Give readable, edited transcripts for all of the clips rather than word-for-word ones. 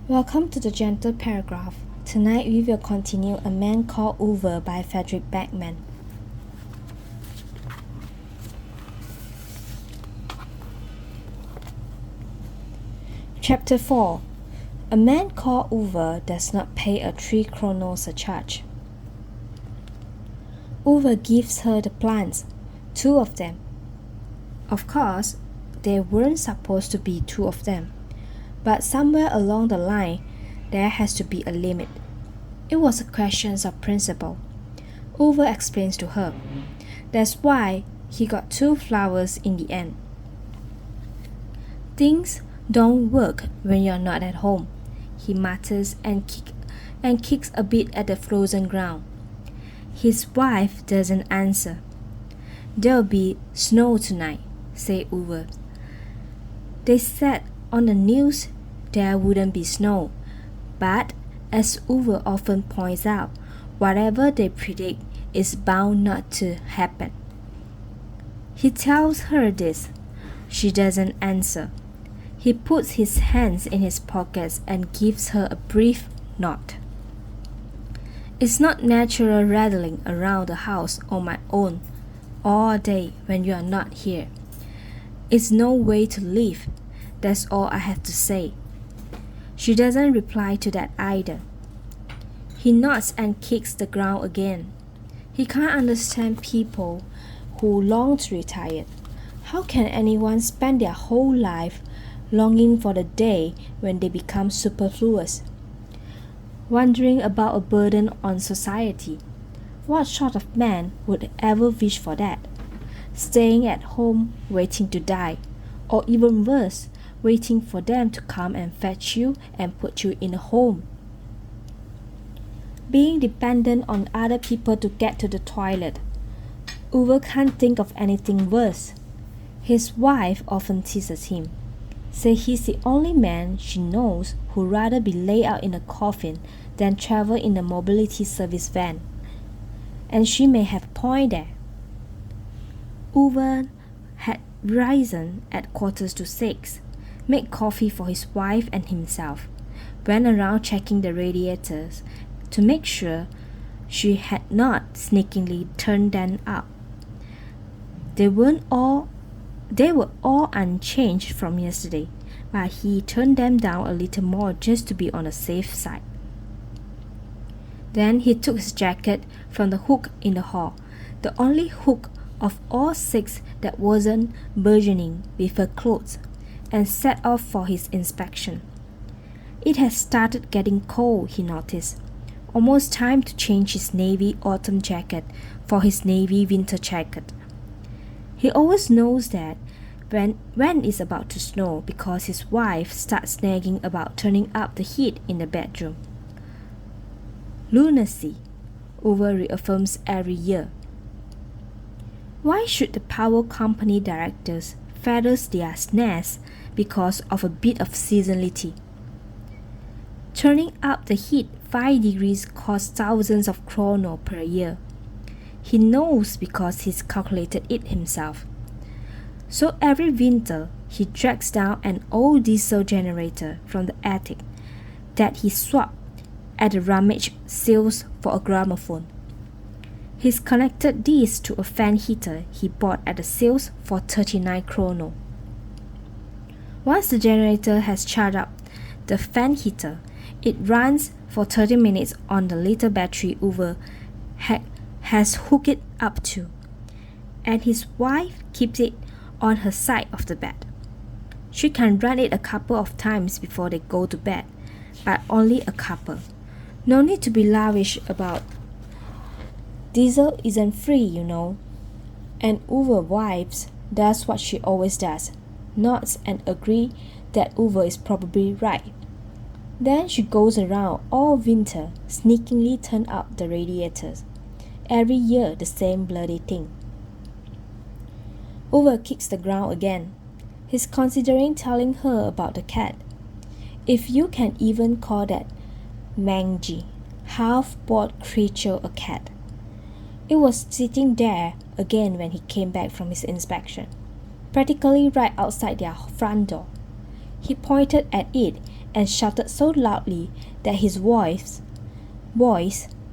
Welcome to the Gentle Paragraph. Tonight we will continue A Man Called Uwe by Fredrik Backman. Chapter 4. A man called Uwe does not pay a 3 kroner surcharge. Uwe gives her the plants, 2 of them. Of course, there weren't supposed to be 2 of them. But somewhere along the line, there has to be a limit. It was a question of principle. Uwe explains to her. That's why he got 2 flowers in the end. Things don't work when you're not at home, he mutters and kicks a bit at the frozen ground. His wife doesn't answer. There'll be snow tonight, said Uwe. They said on the news there wouldn't be snow, but as Uwe often points out, whatever they predict is bound not to happen. He tells her this. She doesn't answer. He puts his hands in his pockets and gives her a brief nod. It's not natural rattling around the house on my own all day when you are not here. It's no way to live. That's all I have to say. She doesn't reply to that either. He nods and kicks the ground again. He can't understand people who long to retire. How can anyone spend their whole life longing for the day when they become superfluous? Wondering about a burden on society. What sort of man would ever wish for that? Staying at home waiting to die, or even worse, waiting for them to come and fetch you and put you in a home. Being dependent on other people to get to the toilet. Uwe can't think of anything worse. His wife often teases him, say he's the only man she knows who'd rather be laid out in a coffin than travel in a mobility service van. And she may have a point there. Uwe had risen at 5:45, made coffee for his wife and himself, went around checking the radiators to make sure she had not sneakingly turned them up. They were all unchanged from yesterday, but he turned them down a little more just to be on the safe side. Then he took his jacket from the hook in the hall, the only hook of all 6 that wasn't burgeoning with her clothes, and set off for his inspection. It had started getting cold, he noticed. Almost time to change his navy autumn jacket for his navy winter jacket. He always knows that when it's about to snow because his wife starts nagging about turning up the heat in the bedroom. Lunacy, Uwe reaffirms every year. Why should the power company directors feather their nest because of a bit of seasonality? Turning up the heat 5 degrees costs thousands of kroner per year. He knows because he's calculated it himself. So every winter he drags down an old diesel generator from the attic that he swapped at the rummage sales for a gramophone. He's connected these to a fan heater he bought at the sales for 39 kroner. Once the generator has charged up the fan heater, it runs for 30 minutes on the little battery Uwe has hooked it up to, and his wife keeps it on her side of the bed. She can run it a couple of times before they go to bed, but only a couple. No need to be lavish about. Diesel isn't free, you know. And Uwe wives does what she always does, nods and agree that Uwe is probably right. Then she goes around all winter, sneakingly turn up the radiators. Every year the same bloody thing. Uwe kicks the ground again. He's considering telling her about the cat. If you can even call that mangy, half-bored creature a cat. It was sitting there again when he came back from his inspection, practically right outside their front door. He pointed at it and shouted so loudly that his voice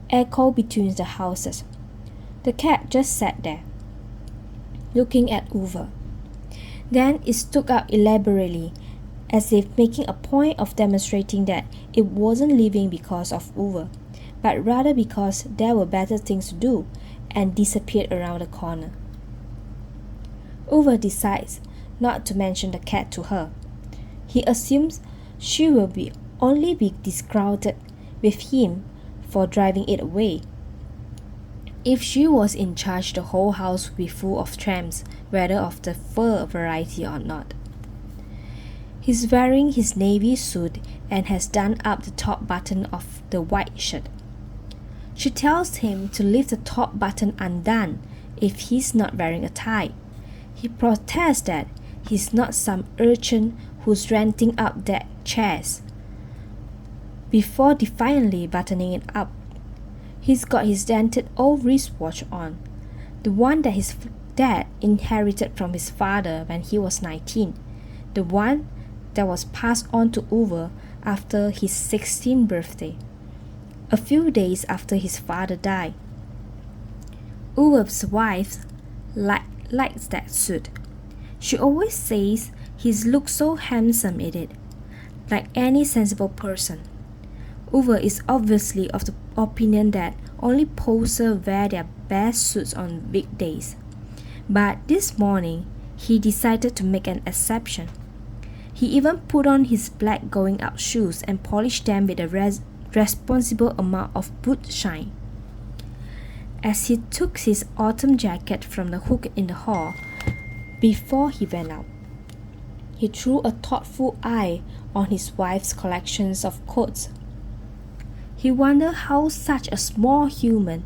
echoed between the houses. The cat just sat there, looking at Uwe. Then it stood up elaborately, as if making a point of demonstrating that it wasn't leaving because of Uwe, but rather because there were better things to do, and disappeared around the corner. Uwe decides not to mention the cat to her. He assumes she will only be disgusted with him for driving it away. If she was in charge, the whole house would be full of tramps, whether of the fur variety or not. He's wearing his navy suit and has done up the top button of the white shirt. She tells him to leave the top button undone if he's not wearing a tie. He protests that he's not some urchin who's renting up deck chairs, before defiantly buttoning it up. He's got his dented old wristwatch on, the one that his dad inherited from his father when he was 19, the one that was passed on to Uwe after his 16th birthday, a few days after his father died. Uwe's wife likes that suit. She always says he looks so handsome in it, like any sensible person. Uwe is obviously of the opinion that only posers wear their best suits on weekdays. But this morning, he decided to make an exception. He even put on his black going-out shoes and polished them with a responsible amount of boot shine. As he took his autumn jacket from the hook in the hall, before he went out, he threw a thoughtful eye on his wife's collections of coats. He wondered how such a small human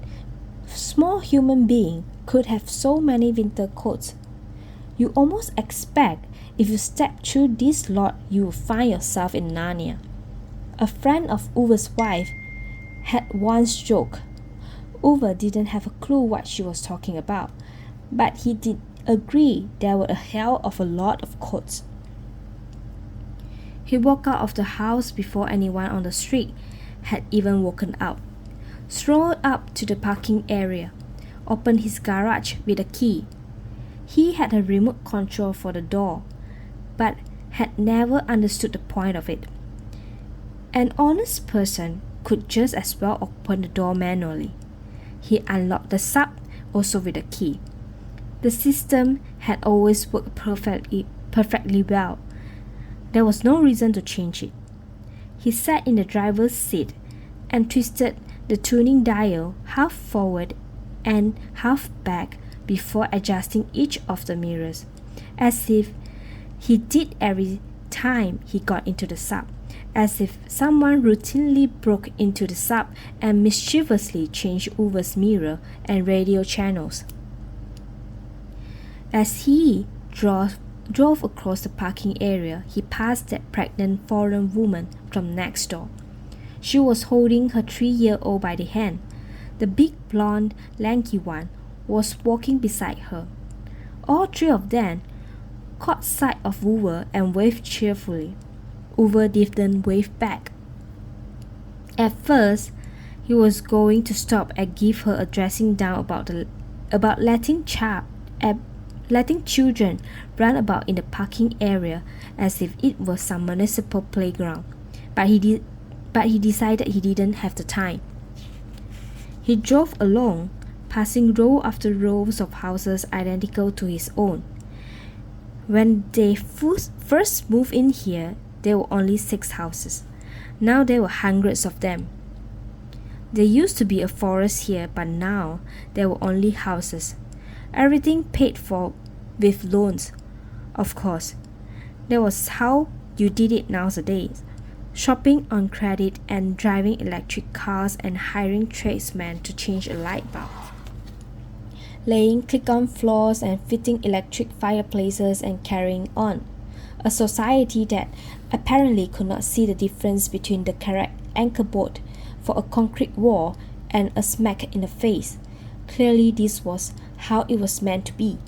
being could have so many winter coats. You almost expect if you step through this lot you will find yourself in Narnia. A friend of Uwe's wife had once joked. Uwe didn't have a clue what she was talking about, but he did agree there were a hell of a lot of coats. He walked out of the house before anyone on the street had even woken up, strolled up to the parking area, opened his garage with a key. He had a remote control for the door, but had never understood the point of it. An honest person could just as well open the door manually. He unlocked the sub, also with a key. The system had always worked perfectly well. There was no reason to change it. He sat in the driver's seat and twisted the tuning dial half forward and half back before adjusting each of the mirrors, as if he did every time he got into the sub, as if someone routinely broke into the sub and mischievously changed Uwe's mirror and radio channels. As he drove across the parking area, he passed that pregnant foreign woman from next door. She was holding her 3-year-old by the hand. The big, blonde, lanky one was walking beside her. All three of them caught sight of Uwe and waved cheerfully. Uwe didn't wave back. At first, he was going to stop and give her a dressing down about letting children run about in the parking area as if it was some municipal playground, but he decided he didn't have the time. He drove along, passing row after rows of houses identical to his own. When they first moved in here, there were only 6 houses. Now there were hundreds of them. There used to be a forest here, but now there were only houses. Everything paid for with loans, of course. That was how you did it nowadays. Shopping on credit and driving electric cars and hiring tradesmen to change a light bulb. Laying click-on floors and fitting electric fireplaces and carrying on. A society that apparently could not see the difference between the correct anchor bolt for a concrete wall and a smack in the face. Clearly this was how it was meant to be.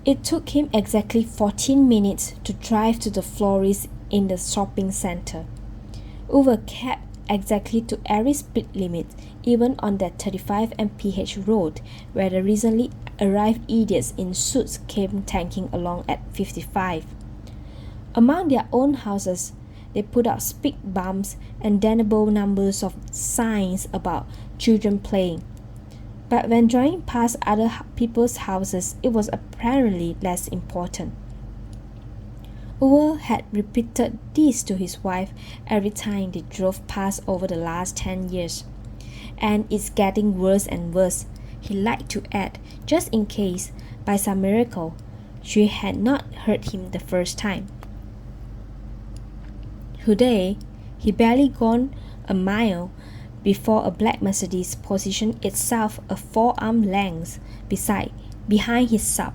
It took him exactly 14 minutes to drive to the florist in the shopping center. Uber kept exactly to every speed limit, even on that 35 mph road where the recently arrived idiots in suits came tanking along at 55. Among their own houses, they put up speed bumps and damnable numbers of signs about children playing. But when driving past other people's houses, it was apparently less important. Uwe had repeated this to his wife every time they drove past over the last 10 years. And it's getting worse and worse, he liked to add, just in case, by some miracle, she had not heard him the first time. Today, he barely gone a mile before a black Mercedes positioned itself a forearm length behind his sub.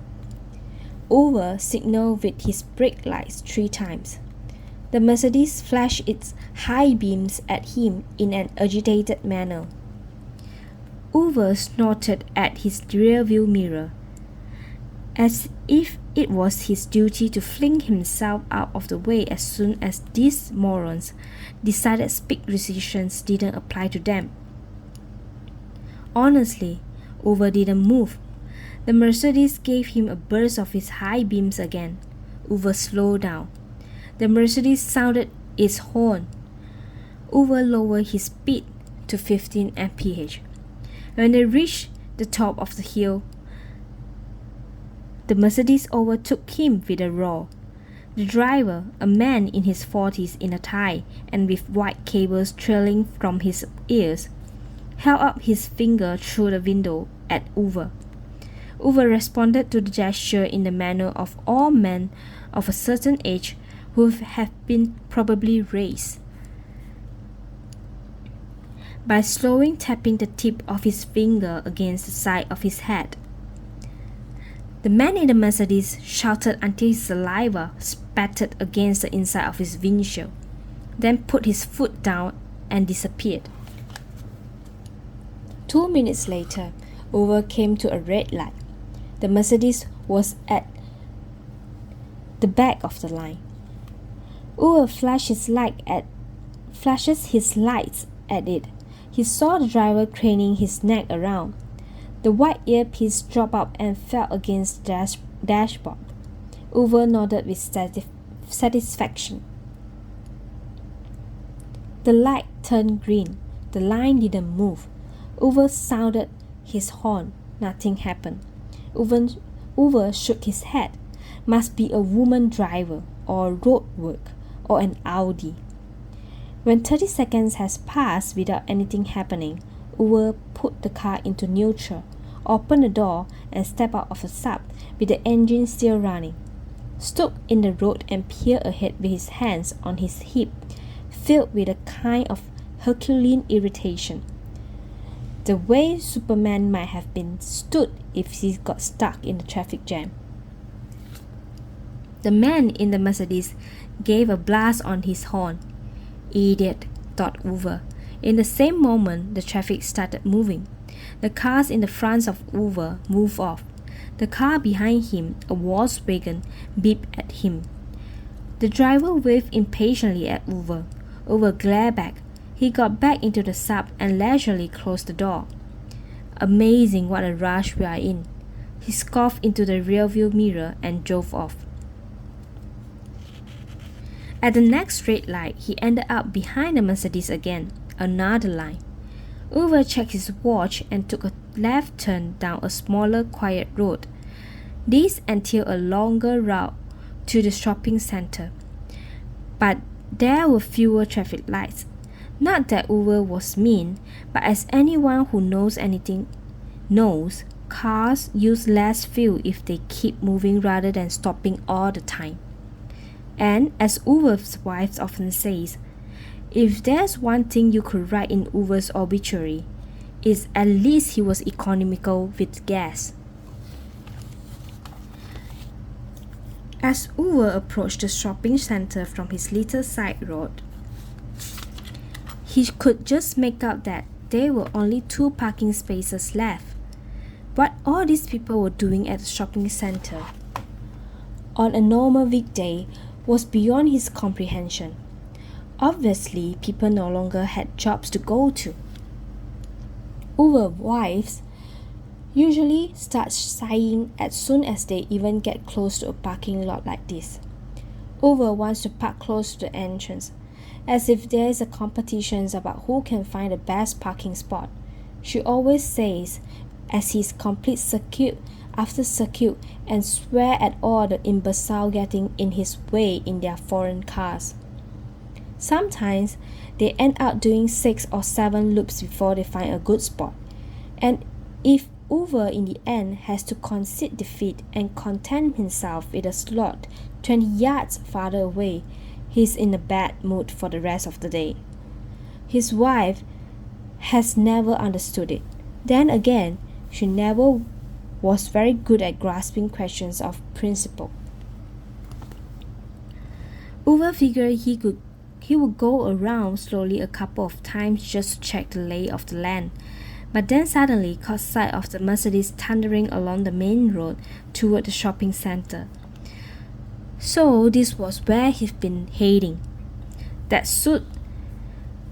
Uwe signaled with his brake lights 3 times. The Mercedes flashed its high beams at him in an agitated manner. Uwe snorted at his rearview mirror, as if it was his duty to fling himself out of the way as soon as these morons decided speed restrictions didn't apply to them. Honestly, Uwe didn't move. The Mercedes gave him a burst of its high beams again. Uwe slowed down. The Mercedes sounded its horn. Uwe lowered his speed to 15 mph. When they reached the top of the hill, the Mercedes overtook him with a roar. The driver, a man in his 40s in a tie and with white cables trailing from his ears, held up his finger through the window at Uwe. Uwe responded to the gesture in the manner of all men of a certain age who have been probably raised, by slowly tapping the tip of his finger against the side of his head. The man in the Mercedes shouted until his saliva spattered against the inside of his windshield, then put his foot down and disappeared. 2 minutes later, Uwe came to a red light. The Mercedes was at the back of the line. Uwe flashes his lights at it. He saw the driver craning his neck around. The white earpiece dropped up and fell against the dashboard. Uwe nodded with satisfaction. The light turned green. The line didn't move. Uwe sounded his horn. Nothing happened. Uwe shook his head. Must be a woman driver, or road work, or an Audi. When 30 seconds has passed without anything happening, Uwe put the car into neutral, opened the door, and stepped out of the sub with the engine still running. Stood in the road and peered ahead with his hands on his hip, filled with a kind of Herculean irritation. The way Superman might have been stood if he got stuck in the traffic jam. The man in the Mercedes gave a blast on his horn. Idiot, thought Uwe. In the same moment, the traffic started moving. The cars in the front of Uwe moved off. The car behind him, a Volkswagen, beeped at him. The driver waved impatiently at Uwe. Uwe glared back. He got back into the sub and leisurely closed the door. Amazing what a rush we are in. He scoffed into the rearview mirror and drove off. At the next red light, he ended up behind the Mercedes again, another line. Uwe checked his watch and took a left turn down a smaller, quiet road. This entailed a longer route to the shopping center. But there were fewer traffic lights. Not that Uwe was mean, but as anyone who knows anything knows, cars use less fuel if they keep moving rather than stopping all the time. And as Uwe's wife often says, if there's one thing you could write in Uwe's obituary, it's at least he was economical with gas. As Uwe approached the shopping center from his little side road, he could just make out that there were only 2 parking spaces left. What all these people were doing at the shopping center? on a normal weekday was beyond his comprehension. Obviously, people no longer had jobs to go to. Uber's wives usually start sighing as soon as they even get close to a parking lot like this. Uber wants to park close to the entrance, as if there is a competition about who can find the best parking spot. She always says, as he completes circuit after circuit and swear at all the imbecile getting in his way in their foreign cars. Sometimes they end up doing 6 or 7 loops before they find a good spot. And if Uber in the end has to concede defeat and content himself with a slot 20 yards farther away, he's in a bad mood for the rest of the day. His wife has never understood it. Then again, she never was very good at grasping questions of principle. Uber figured he would go around slowly a couple of times just to check the lay of the land, but then suddenly caught sight of the Mercedes thundering along the main road toward the shopping center. So this was where he'd been heading. That suit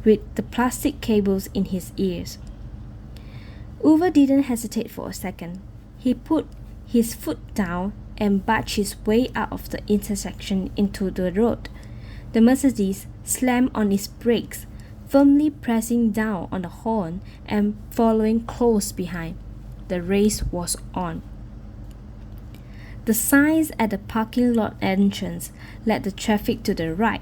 with the plastic cables in his ears. Uber didn't hesitate for a second. He put his foot down and barged his way out of the intersection into the road. The Mercedes slammed on its brakes, firmly pressing down on the horn and following close behind. The race was on. The signs at the parking lot entrance led the traffic to the right,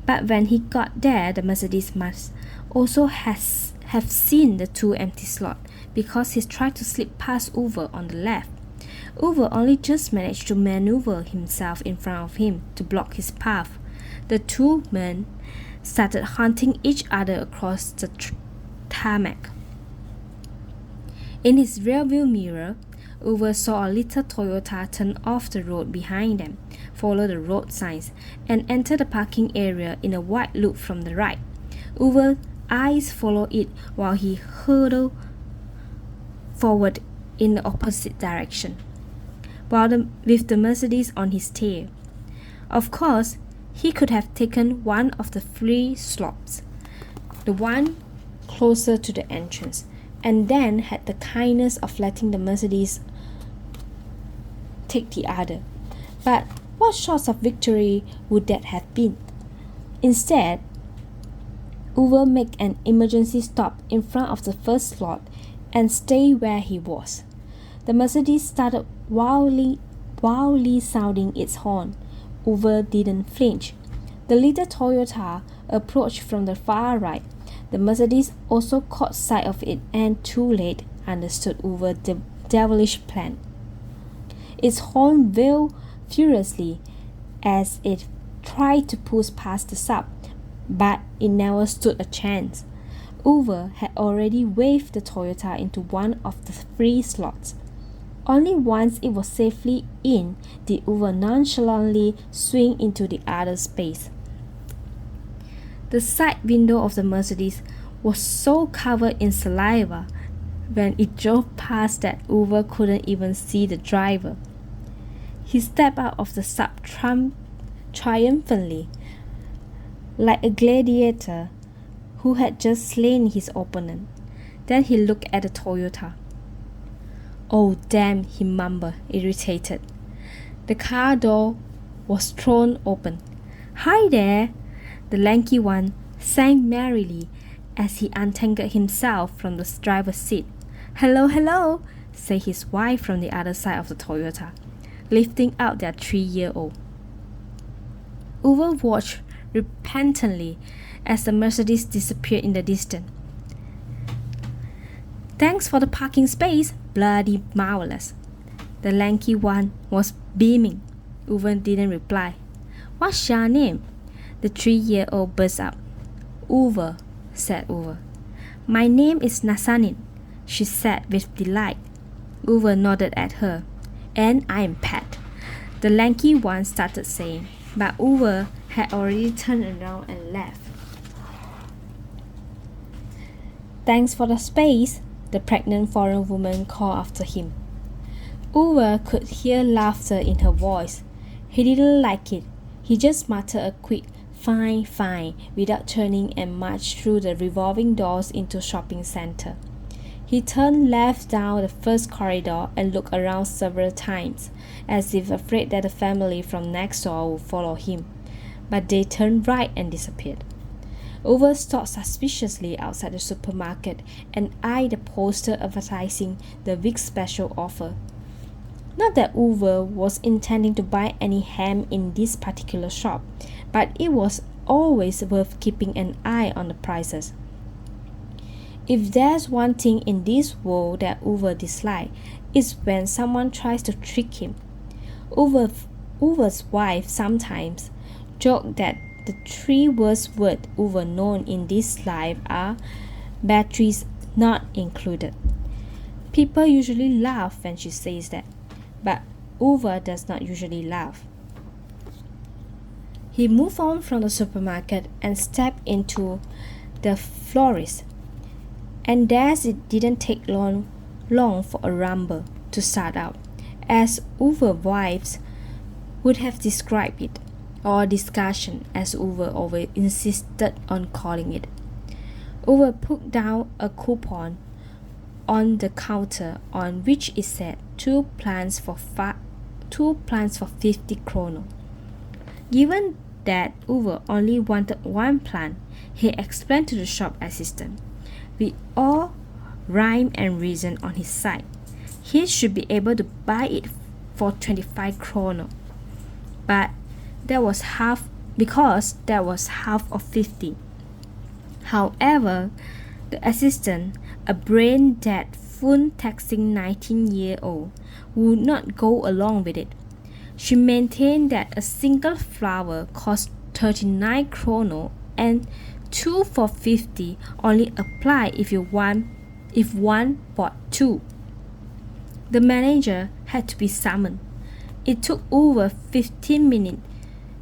but when he got there, the Mercedes must also have seen the 2 empty slots because he tried to slip past Uber on the left. Uber only just managed to maneuver himself in front of him to block his path. The 2 men started hunting each other across the tarmac. In his rearview mirror, Uber saw a little Toyota turn off the road behind them, follow the road signs, and enter the parking area in a wide loop from the right. Uber's eyes followed it while he hurtled forward in the opposite direction, with the Mercedes on his tail. Of course, he could have taken one of the 3 slots, the one closer to the entrance, and then had the kindness of letting the Mercedes take the other. But what sort of victory would that have been? Instead, Uber made an emergency stop in front of the first slot and stayed where he was. The Mercedes started wildly sounding its horn. Uber didn't flinch. The little Toyota approached from the far right. The Mercedes also caught sight of it and too late understood Uber's devilish plan. Its horn wailed furiously as it tried to push past the sub, but it never stood a chance. Uber had already waved the Toyota into one of the 3 slots. Only once it was safely in did Uber nonchalantly swing into the other space. The side window of the Mercedes was so covered in saliva when it drove past that Uber couldn't even see the driver. He stepped out of the sub triumphantly, like a gladiator who had just slain his opponent. Then he looked at the Toyota. "Oh damn," he mumbled, irritated. The car door was thrown open. "Hi there!" The lanky one sang merrily as he untangled himself from the driver's seat. "Hello, hello," said his wife from the other side of the Toyota, lifting out their 3-year-old. Uber watched repentantly as the Mercedes disappeared in the distance. "Thanks for the parking space, bloody marvelous." The lanky one was beaming. Uber didn't reply. "What's your name?" The 3-year-old burst out. "Uber," said Uber. "My name is Nasanin," she said with delight. Uber nodded at her. "And I'm Pat," the lanky one started saying, but Uber had already turned around and left. "Thanks for the space," the pregnant foreign woman called after him. Uber could hear laughter in her voice. He didn't like it. He just muttered a quick "fine, fine" without turning and marched through the revolving doors into the shopping center. He turned left down the first corridor and looked around several times, as if afraid that the family from next door would follow him. But they turned right and disappeared. Uwe stopped suspiciously outside the supermarket and eyed the poster advertising the week's special offer. Not that Uwe was intending to buy any ham in this particular shop, but it was always worth keeping an eye on the prices. If there's one thing in this world that Uwe dislikes, it's when someone tries to trick him. Uwe's wife sometimes joked that the three worst words Uwe known in this life are batteries not included. People usually laugh when she says that, but Uwe does not usually laugh. He moved on from the supermarket and stepped into the florist. And thus it didn't take long for a rumble to start out, as Uwe's wives would have described it, or discussion as Uwe always insisted on calling it. Uwe put down a coupon on the counter on which it said two plants for 50 kroner. Given that Uwe only wanted one plant, he explained to the shop assistant, with all rhyme and reason on his side, he should be able to buy it for 25 kroner. But that was half of 50. However, the assistant, a brain-dead phone-texting 19-year-old, would not go along with it. She maintained that a single flower cost 39 kroner and 2 for 50 only apply if one bought two. The manager had to be summoned. It took over 15 minutes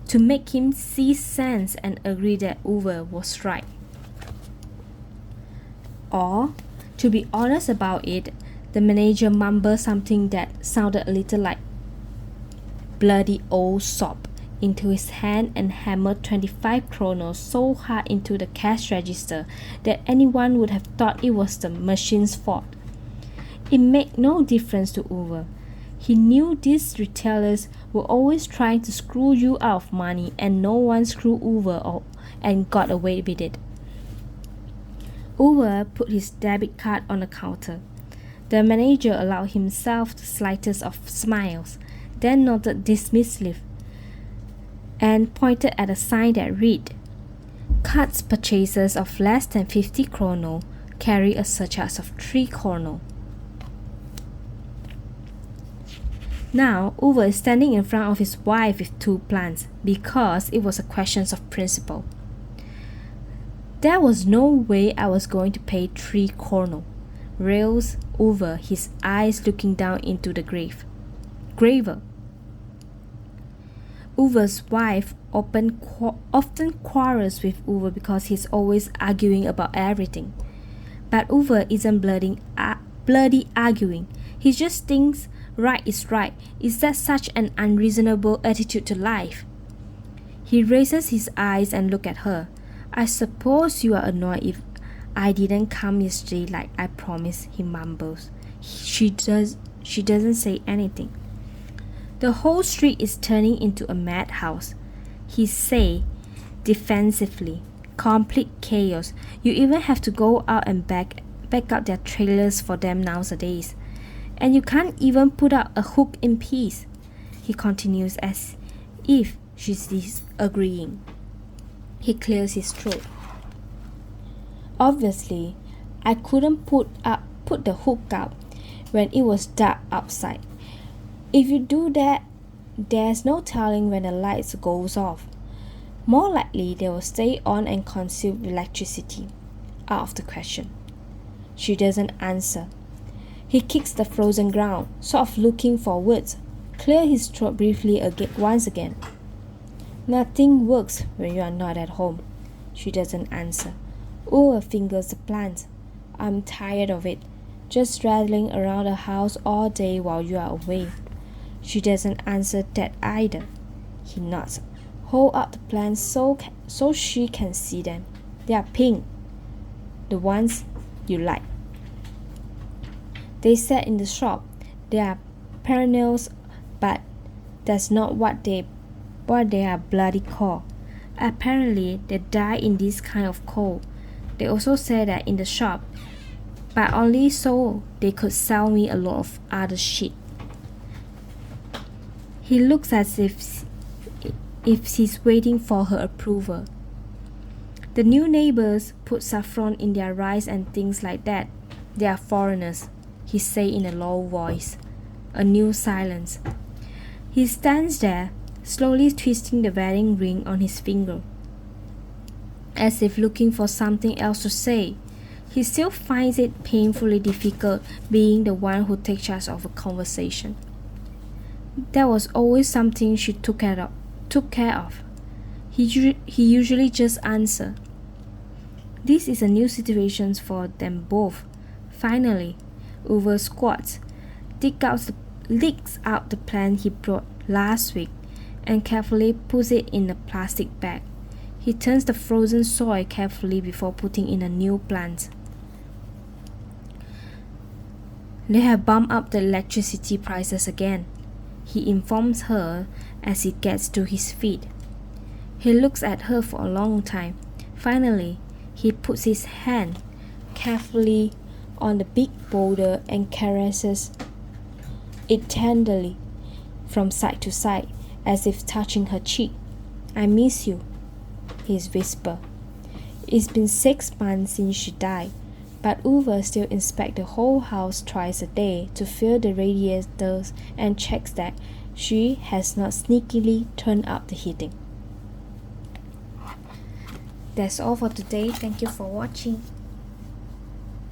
to make him see sense and agree that Uwe was right. Or, to be honest about it, the manager mumbled something that sounded a little like bloody old soap into his hand and hammered 25 kroner so hard into the cash register that anyone would have thought it was the machine's fault. It made no difference to Uwe. He knew these retailers were always trying to screw you out of money, and no one screwed Uwe and got away with it. Uwe put his debit card on the counter. The manager allowed himself the slightest of smiles, then nodded dismissively and pointed at a sign that read, "Cards purchases of less than 50 kroner carry a surcharge of 3 kroner." Now, Uwe is standing in front of his wife with two plants because it was a question of principle. There was no way I was going to pay 3 kroner, rails Uwe, his eyes looking down into the gravel. Uwe's wife often quarrels with Uwe because he's always arguing about everything. But Uwe isn't bloody arguing. He just thinks right is right. Is that such an unreasonable attitude to life? He raises his eyes and looks at her. "I suppose you are annoyed if I didn't come yesterday like I promised," he mumbles. She doesn't say anything. "The whole street is turning into a madhouse," he say defensively. "Complete chaos. You even have to go out and back up their trailers for them nowadays. And you can't even put out a hook in peace," he continues as if she's disagreeing. He clears his throat. "Obviously, I couldn't put the hook up when it was dark outside. If you do that, there's no telling when the lights goes off. More likely they will stay on and consume electricity. Out of the question." She doesn't answer. He kicks the frozen ground, sort of looking for words, clear his throat briefly once again. "Nothing works when you are not at home." She doesn't answer. Uwe fingers the plant. "I'm tired of it, just rattling around the house all day while you are away." She doesn't answer that either. He nods. Hold up the plants so she can see them. They are pink. The ones you like. They said in the shop. They are perennials, but that's not what they are bloody called. Apparently, they die in this kind of cold. They also said that in the shop, but only so they could sell me a lot of other shit. He looks as if he's waiting for her approval. The new neighbors put saffron in their rice and things like that. They are foreigners, he said in a low voice. A new silence. He stands there, slowly twisting the wedding ring on his finger, as if looking for something else to say. He still finds it painfully difficult being the one who takes charge of a conversation. There was always something she took care of. He usually just answered. This is a new situation for them both. Finally, Uwe squats, digs out the plant he brought last week, and carefully puts it in a plastic bag. He turns the frozen soil carefully before putting in a new plant. They have bumped up the electricity prices again, he informs her as he gets to his feet. He looks at her for a long time. Finally, he puts his hand carefully on the big boulder and caresses it tenderly from side to side, as if touching her cheek. I miss you, he whispers. It's been 6 months since she died, but Uwe still inspects the whole house twice a day to fill the radiators and checks that she has not sneakily turned up the heating. That's all for today. Thank you for watching.